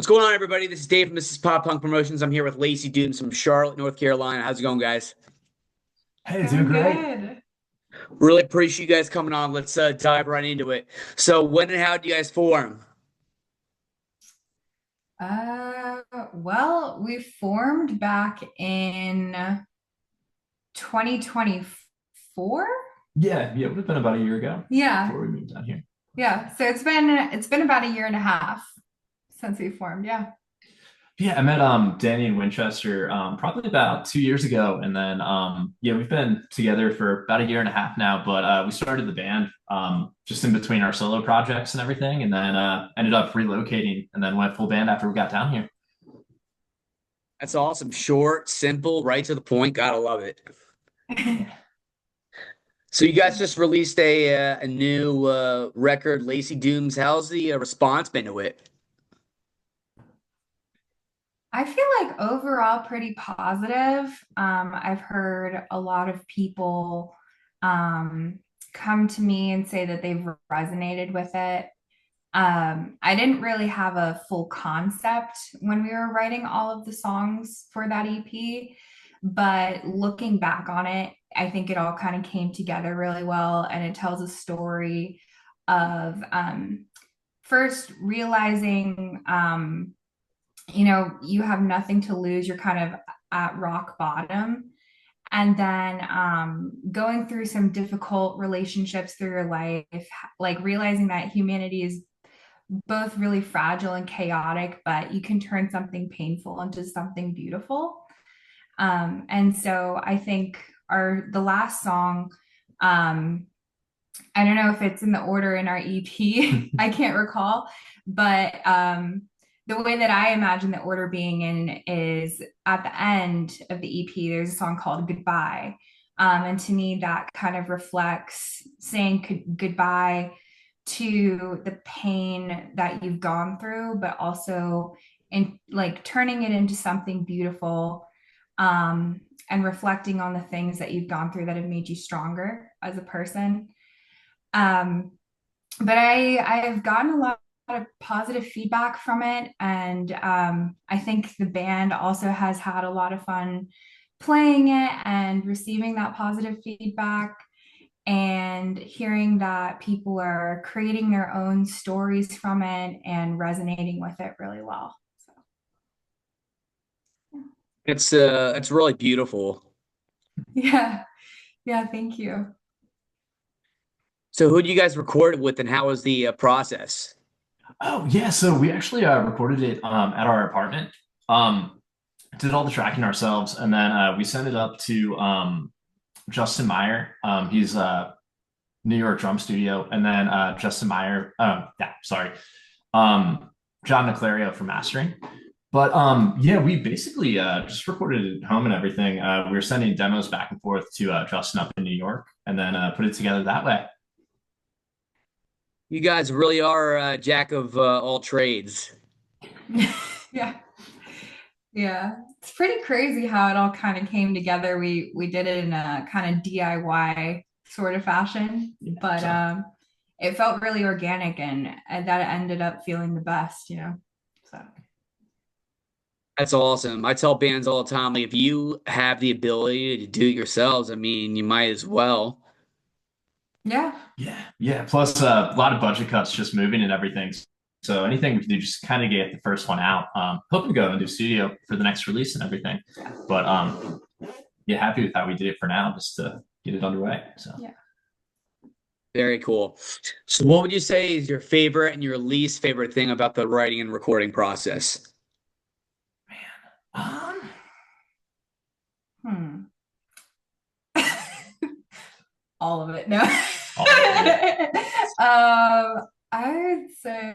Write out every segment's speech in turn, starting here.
What's going on, everybody? This is Dave from Mrs. Pop Punk Promotions. I'm here with Lacy Dooms from Charlotte, North Carolina. How's it going, guys? Hey, doing Going great. good. Really appreciate you guys coming on. Let's dive right into it. So, when and how do you guys form? Uh, we formed back in 2024. Yeah, it would have been about a year ago Yeah, before we moved down here. yeah. So it's been about a year and a half since we formed. Yeah. Yeah, I met Danny in Winchester probably about 2 years ago, and then yeah, we've been together for about a year and a half now. But we started the band just in between our solo projects and everything, and then ended up relocating, and then went full band after we got down here. That's awesome. Short, simple, right to the point. Gotta love it. So, you guys just released a new record, Lacy Dooms. How's the response been to it? I feel like overall pretty positive. I've heard a lot of people um, come to me and say that they've resonated with it. I didn't really have a full concept when we were writing all of the songs for that EP, but looking back on it, I think it all kind of came together really well, and it tells a story of first realizing, you have nothing to lose. You're kind of at rock bottom. And then going through some difficult relationships through your life, like realizing that humanity is both really fragile and chaotic, but you can turn something painful into something beautiful. And so I think the last song, um, I don't know if it's in the order in our EP, I can't recall, but the way that I imagine the order being in is at the end of the EP, there's a song called Goodbye. And to me, that kind of reflects saying goodbye to the pain that you've gone through, but also in like turning it into something beautiful, and reflecting on the things that you've gone through that have made you stronger as a person. Um, but I've gotten a lot of positive feedback from it, and I think the band also has had a lot of fun playing it and receiving that positive feedback and hearing that people are creating their own stories from it and resonating with it really well. So, It's really beautiful. yeah, yeah, thank you. So, who do you guys record it with, and how was the process? Oh yeah, so we actually recorded it at our apartment. Um, did all the tracking ourselves, and then we sent it up to Justin Meyer. He's New York Drum Studio, and then Justin Meyer. Yeah, sorry, John Niclario for mastering. But yeah, we basically just recorded it at home and everything. We were sending demos back and forth to Justin up in New York, and then put it together that way. You guys really are jack of all trades. Yeah, yeah. It's pretty crazy how it all kind of came together. We did it in a kind of DIY sort of fashion, Yeah, but so it felt really organic, and that ended up feeling the best. So That's awesome. I tell bands all the time, like, if you have the ability to do it yourselves, I mean, you might as well. yeah, yeah. Plus a lot of budget cuts just moving and everything. So anything we can do just kind of get the first one out. Hoping to go into studio for the next release and everything. But yeah, happy with how we did it for now, just to get it underway. So yeah. Very cool. So, what would you say is your favorite and your least favorite thing about the writing and recording process? um, Hmm. All of it. No. all of it, yeah. I would say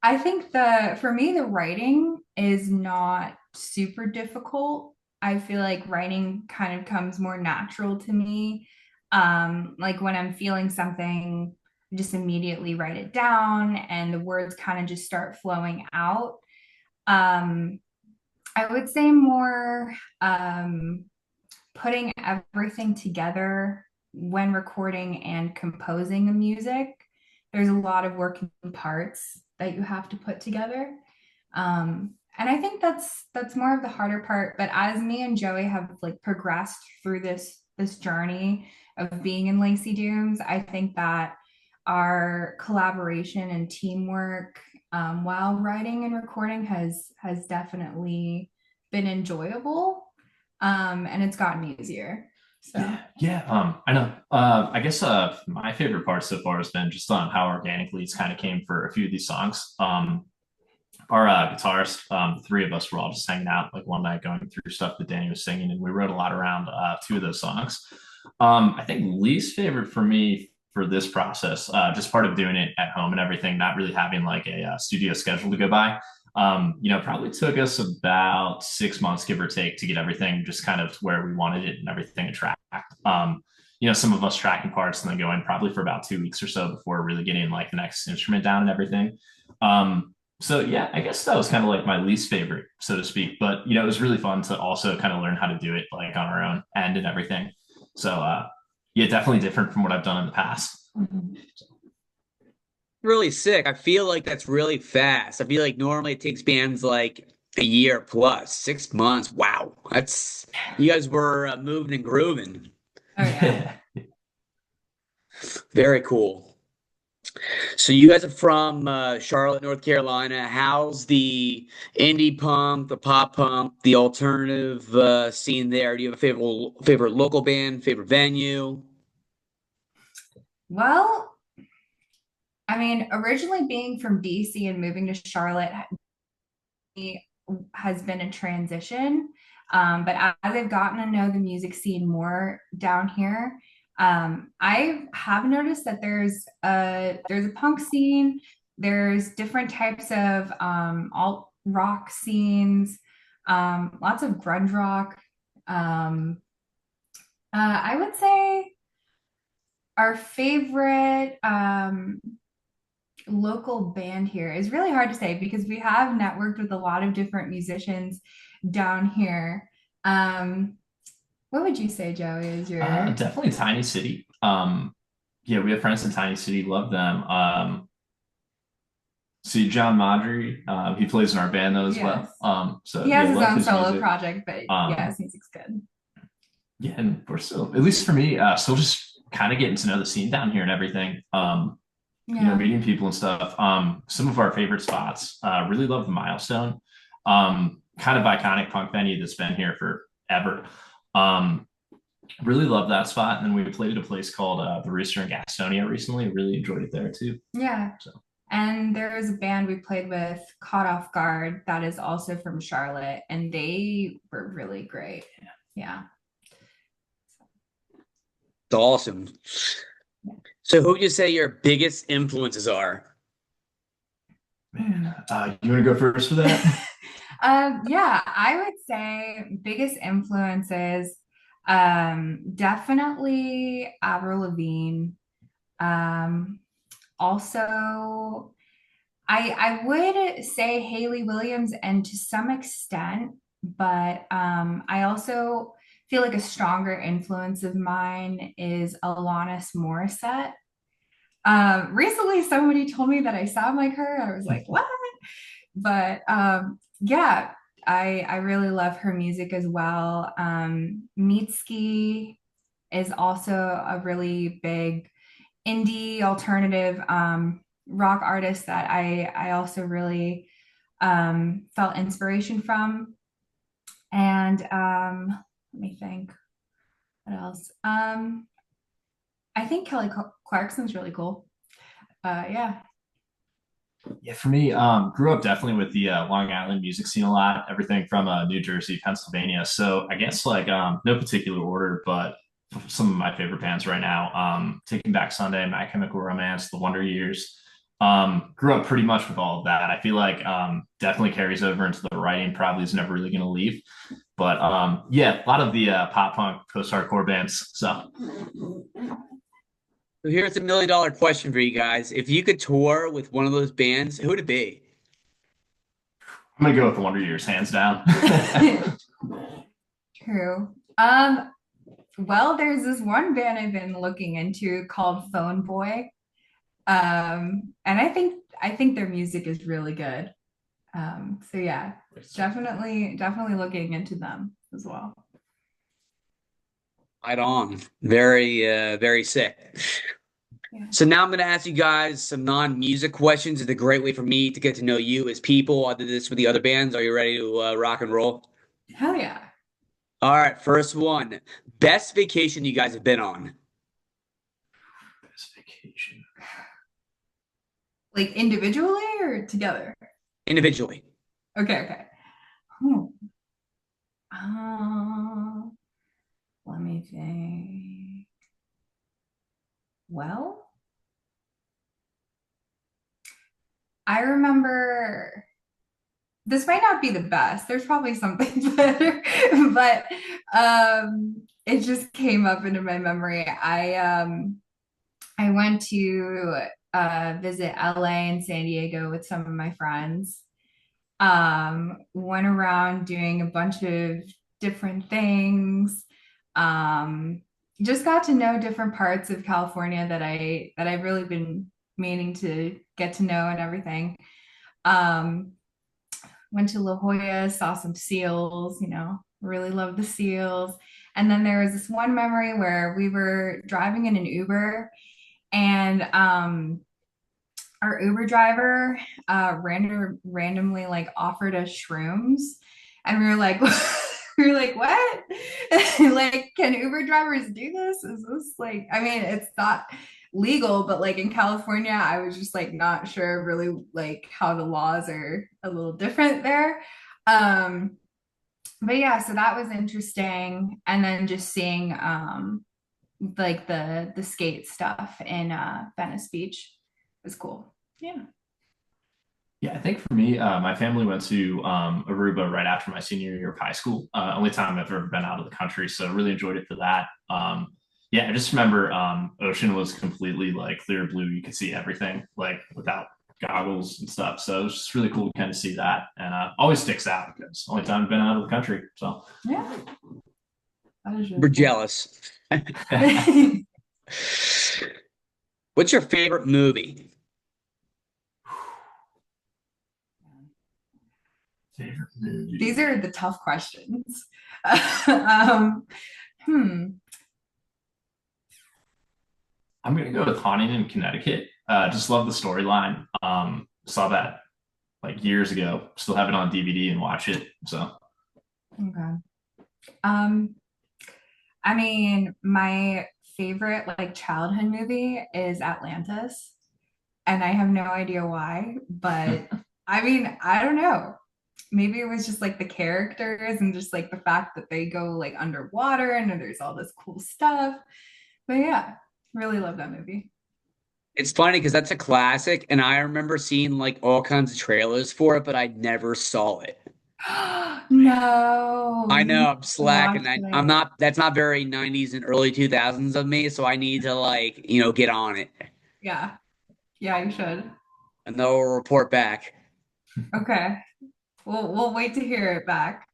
I think for me the writing is not super difficult. I feel like writing kind of comes more natural to me. Like when I'm feeling something, I just immediately write it down and the words kind of just start flowing out. Um, I would say more putting everything together when recording and composing the music. There's a lot of working parts that you have to put together. And I think that's more of the harder part. But as me and Joey have like progressed through this journey of being in Lacy Dooms, I think that our collaboration and teamwork while writing and recording has definitely been enjoyable, and it's gotten easier. So I know. I guess my favorite part so far has been just on how organically it's kind of came for a few of these songs. Our guitarist, the three of us were all just hanging out like one night going through stuff that Danny was singing, and we wrote a lot around two of those songs. I think least favorite for me for this process, just part of doing it at home and everything, not really having like a studio schedule to go by. Probably took us about 6 months, give or take, to get everything just kind of where we wanted it and everything to track. Some of us tracking parts and then going probably for about 2 weeks or so before really getting like the next instrument down and everything. So yeah, I guess that was kind of like my least favorite, so to speak. But it was really fun to also kind of learn how to do it like on our own end and everything. So yeah, definitely different from what I've done in the past. mhm. Really sick. I feel like that's really fast. I feel like normally it takes bands like a year plus, 6 months. Wow. That's you guys were moving and grooving. Oh yeah. Very cool. So you guys are from Charlotte, North Carolina. How's the indie punk, the pop punk, the alternative scene there? Do you have a favorite local band, favorite venue? Well, I mean, originally being from DC and moving to Charlotte has been a transition. But as I've gotten to know the music scene more down here, I have noticed that there's a punk scene, there's different types of alt rock scenes, lots of grunge rock. Um, I would say our favorite local band here is really hard to say because we have networked with a lot of different musicians down here. Um, what would you say, Joey, is your Definitely Tiny City. Yeah, we have friends in Tiny City, love them. See John Madry, he plays in our band though as well. yes? So He has yeah, his love own his solo music. project, but yeah, Um, his music's good. yeah, and we're still, at least for me, still just kind of getting to know the scene down here and everything. Yeah. Meeting people and stuff. Some of our favorite spots. Really love the Milestone. Kind of iconic punk venue that's been here forever. Um, really love that spot. And then we played at a place called the Rooster in Gastonia recently. Really enjoyed it there too. Yeah. So And there is a band we played with, Caught Off Guard, that is also from Charlotte, and they were really great. Yeah. It's awesome. So who would you say your biggest influences are? man, you want to go first for that? Yeah, I would say biggest influences, definitely Avril Lavigne. Um, also, I would say Haley Williams, and to some extent, but I also feel like a stronger influence of mine is Alanis Morissette. Recently, somebody told me that I sound like her. I was like, what? But yeah, I really love her music as well. Mitski is also a really big indie alternative rock artist that I also really felt inspiration from. And let me think, what else? I think Kelly Clarkson's really cool. Yeah. Yeah, for me, grew up definitely with the Long Island music scene a lot. Everything from New Jersey, Pennsylvania. So I guess like no particular order, but some of my favorite bands right now. Taking Back Sunday, My Chemical Romance, The Wonder Years. Grew up pretty much with all of that. I feel like definitely carries over into the writing. Probably is never really going to leave. But yeah, a lot of the pop punk, post hardcore bands. So So here's $1 million question for you guys. If you could tour with one of those bands, who would it be? I'm gonna go with The Wonder Years, hands down. True. Well, there's this one band I've been looking into called Phone Boy. And I think their music is really good. So yeah, definitely looking into them as well. Right on. Very, very sick. Yeah. So now I'm going to ask you guys some non-music questions. It's a great way for me to get to know you as people. I did this with the other bands. Are you ready to rock and roll? Hell yeah. All right, first one. Best vacation you guys have been on? Best vacation. Like individually or together? Individually. Okay. Hmm. Uh, Let me think. Well, I remember this might not be the best. There's probably something better, but it just came up into my memory. I went to visit LA and San Diego with some of my friends. Went around doing a bunch of different things. Um, just got to know different parts of California that I've really been meaning to get to know and everything. Um, Went to La Jolla, saw some seals, really love the seals. And then there was this one memory where we were driving in an Uber and our Uber driver randomly like offered us shrooms, and we were like, we were like, what? Like, can Uber drivers do this? Is this like? I mean, it's not legal, but like in California, I was just like not sure really like how the laws are a little different there. Um, but yeah, so that was interesting, and then just seeing like the skate stuff in Venice Beach was cool. Yeah. Yeah, I think for me, my family went to Aruba right after my senior year of high school. Only time I've ever been out of the country, so really enjoyed it for that. Yeah, I just remember ocean was completely like clear blue. You could see everything like without goggles and stuff. So it was just really cool to kind of see that, and always sticks out because only time I've been out of the country. So Yeah, that is We're really cool. jealous. What's your favorite movie? favorite These movie. are the tough questions. um, hmm. I'm gonna go with Haunting in Connecticut. Just love the storyline. Saw that like years ago. Still have it on DVD and watch it. So Okay. Um, I mean, my favorite like childhood movie is Atlantis, and I have no idea why, but I mean, I don't know. Maybe it was just like the characters and just like the fact that they go like underwater and there's all this cool stuff. But yeah, really love that movie. It's funny because that's a classic, and I remember seeing like all kinds of trailers for it, but I never saw it. No, I you know need I'm to watch slacking. I'm it. not. That's not very 90s and early 2000s of me, so I need to like get on it, Yeah, yeah, you should. and they'll report back. Okay, we'll wait to hear it back.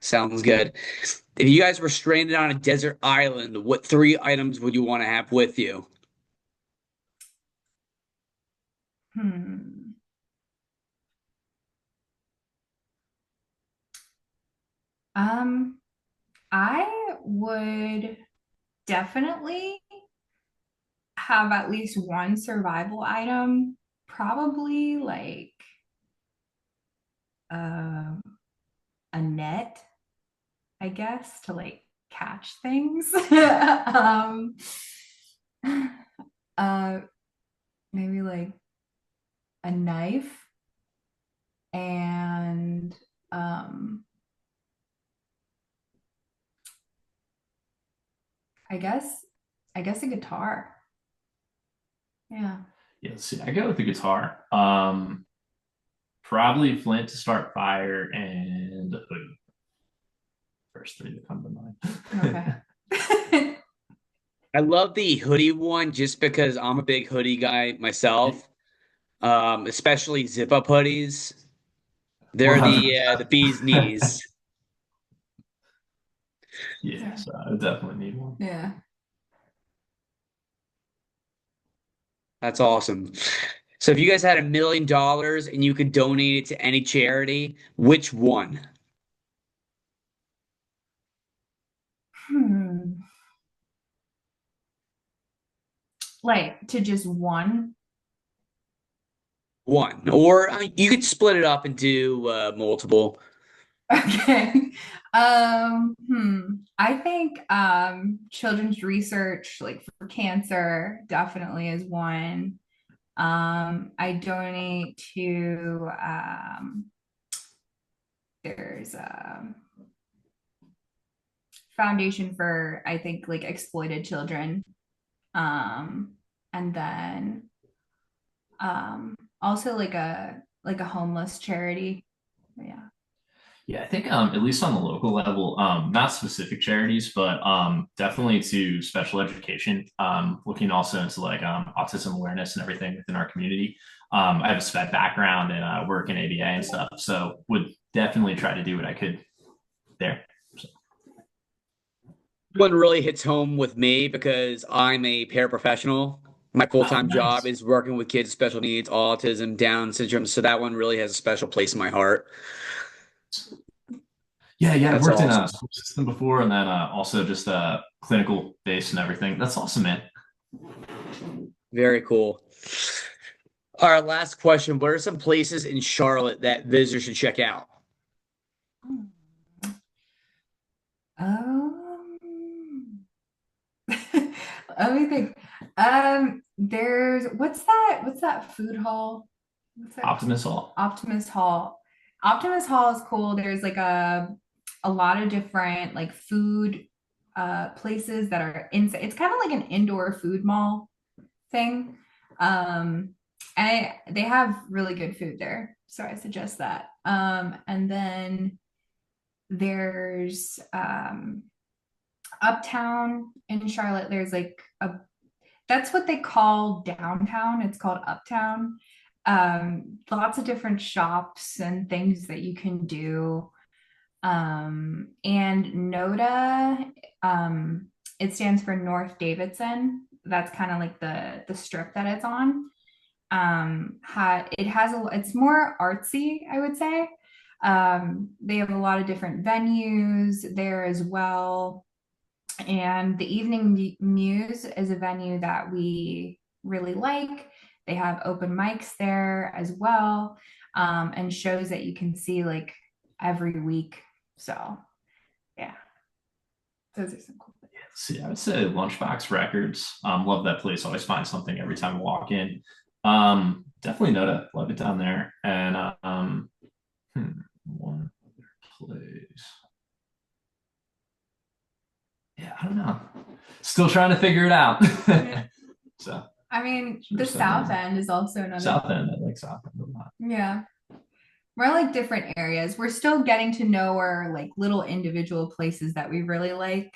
Sounds good. If you guys were stranded on a desert island, what three items would you want to have with you? Hmm. Um, I would definitely have at least one survival item, probably like uh, a net, I guess, to like catch things. uh, Maybe like a knife and I guess a guitar. Yeah. yeah, let's see. I go with the guitar. Probably flint to start fire and a hoodie. First three that come to mind. Okay. I love the hoodie one just because I'm a big hoodie guy myself. Especially zip up hoodies. One They're hundred the bee's percent. knees. Yeah, Yeah. so I definitely need one. Yeah. That's awesome. So if you guys had $1 million and you could donate it to any charity, which one? Hmm. Like to just one? One. Or I mean, you could split it up and do multiple. Okay. I think children's research like for cancer definitely is one. I donate to there's a foundation for I think like exploited children. Um, and then also like a homeless charity. Yeah. Yeah, I think at least on the local level, not specific charities, but definitely to special education. Looking also into like autism awareness and everything within our community. I have a SPED background and work in ABA and stuff, so would definitely try to do what I could there. So, One really hits home with me because I'm a paraprofessional. My oh, full-time job nice. is working with kids with special needs, autism, Down syndrome. So that one really has a special place in my heart. Yeah, yeah, I've That's worked in a awesome. school system before, and then also just clinical base and everything. That's awesome, man. Very cool. All right, last question. What are some places in Charlotte that visitors should check out? Um, let me think. There's what's that food hall? What's that? Optimus Hall. Optimus Hall. Optimus Hall is cool. There's like a lot of different like food places that are inside. It's kind of like an indoor food mall thing. Um, and they have really good food there. So I suggest that. And then there's uptown in Charlotte, there's like a that's what they call downtown. It's called uptown. Lots of different shops and things that you can do. And NODA, it stands for North Davidson. That's kind of like the strip that it's on. It has it's more artsy, I would say. They have a lot of different venues there as well. And the Evening Muse is a venue that we really like. They have open mics there as well, and shows that you can see like every week. So, yeah, those are some cool things. See, I would say Lunchbox Records. Love that place. Always find something every time I walk in. Definitely know to love it down there. And one place. Yeah, I don't know. Still trying to figure it out. Yeah. So I mean, sure the stuff South amazing. End is also another. South End, I like South End a lot. Yeah. We're like different areas. We're still getting to know our like little individual places that we really like,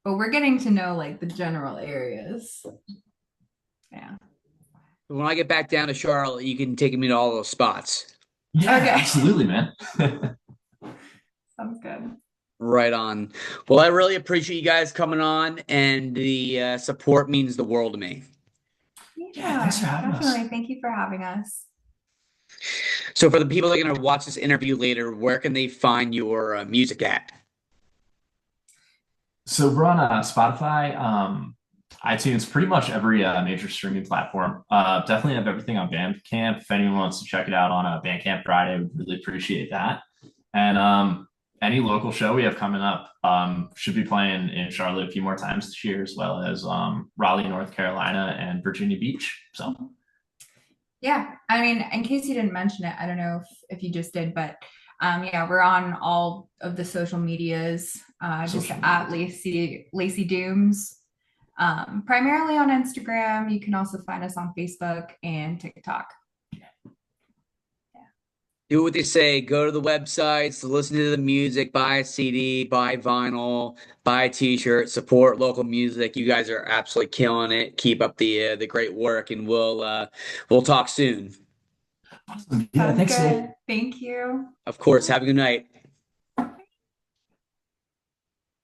but we're getting to know like the general areas. Yeah. When I get back down to Charlotte, you can take me to all those spots. Yeah, Okay. absolutely, man. Sounds good. Right on. Well, I really appreciate you guys coming on, and the support means the world to me. Yeah, thanks for Yeah, having us. definitely. Thank you for having us. So, for the people that are going to watch this interview later, where can they find your music at? So we're on Spotify, iTunes, pretty much every major streaming platform. Definitely have everything on Bandcamp. If anyone wants to check it out on a Bandcamp Friday, would really appreciate that. And any local show we have coming up, should be playing in Charlotte a few more times this year, as well as Raleigh, North Carolina, and Virginia Beach. So Yeah, I mean, in case you didn't mention it, I don't know if you just did, but yeah, we're on all of the social medias, just social at media. Lacy Dooms. Primarily on Instagram. You can also find us on Facebook and TikTok. Do what they say. Go to the websites, listen to the music, buy a CD, buy vinyl, buy a T-shirt, support local music. You guys are absolutely killing it. Keep up the great work, and we'll talk soon. Awesome. Yeah, Sounds thanks, Dave. good. Thank you. Of course. Have a good night.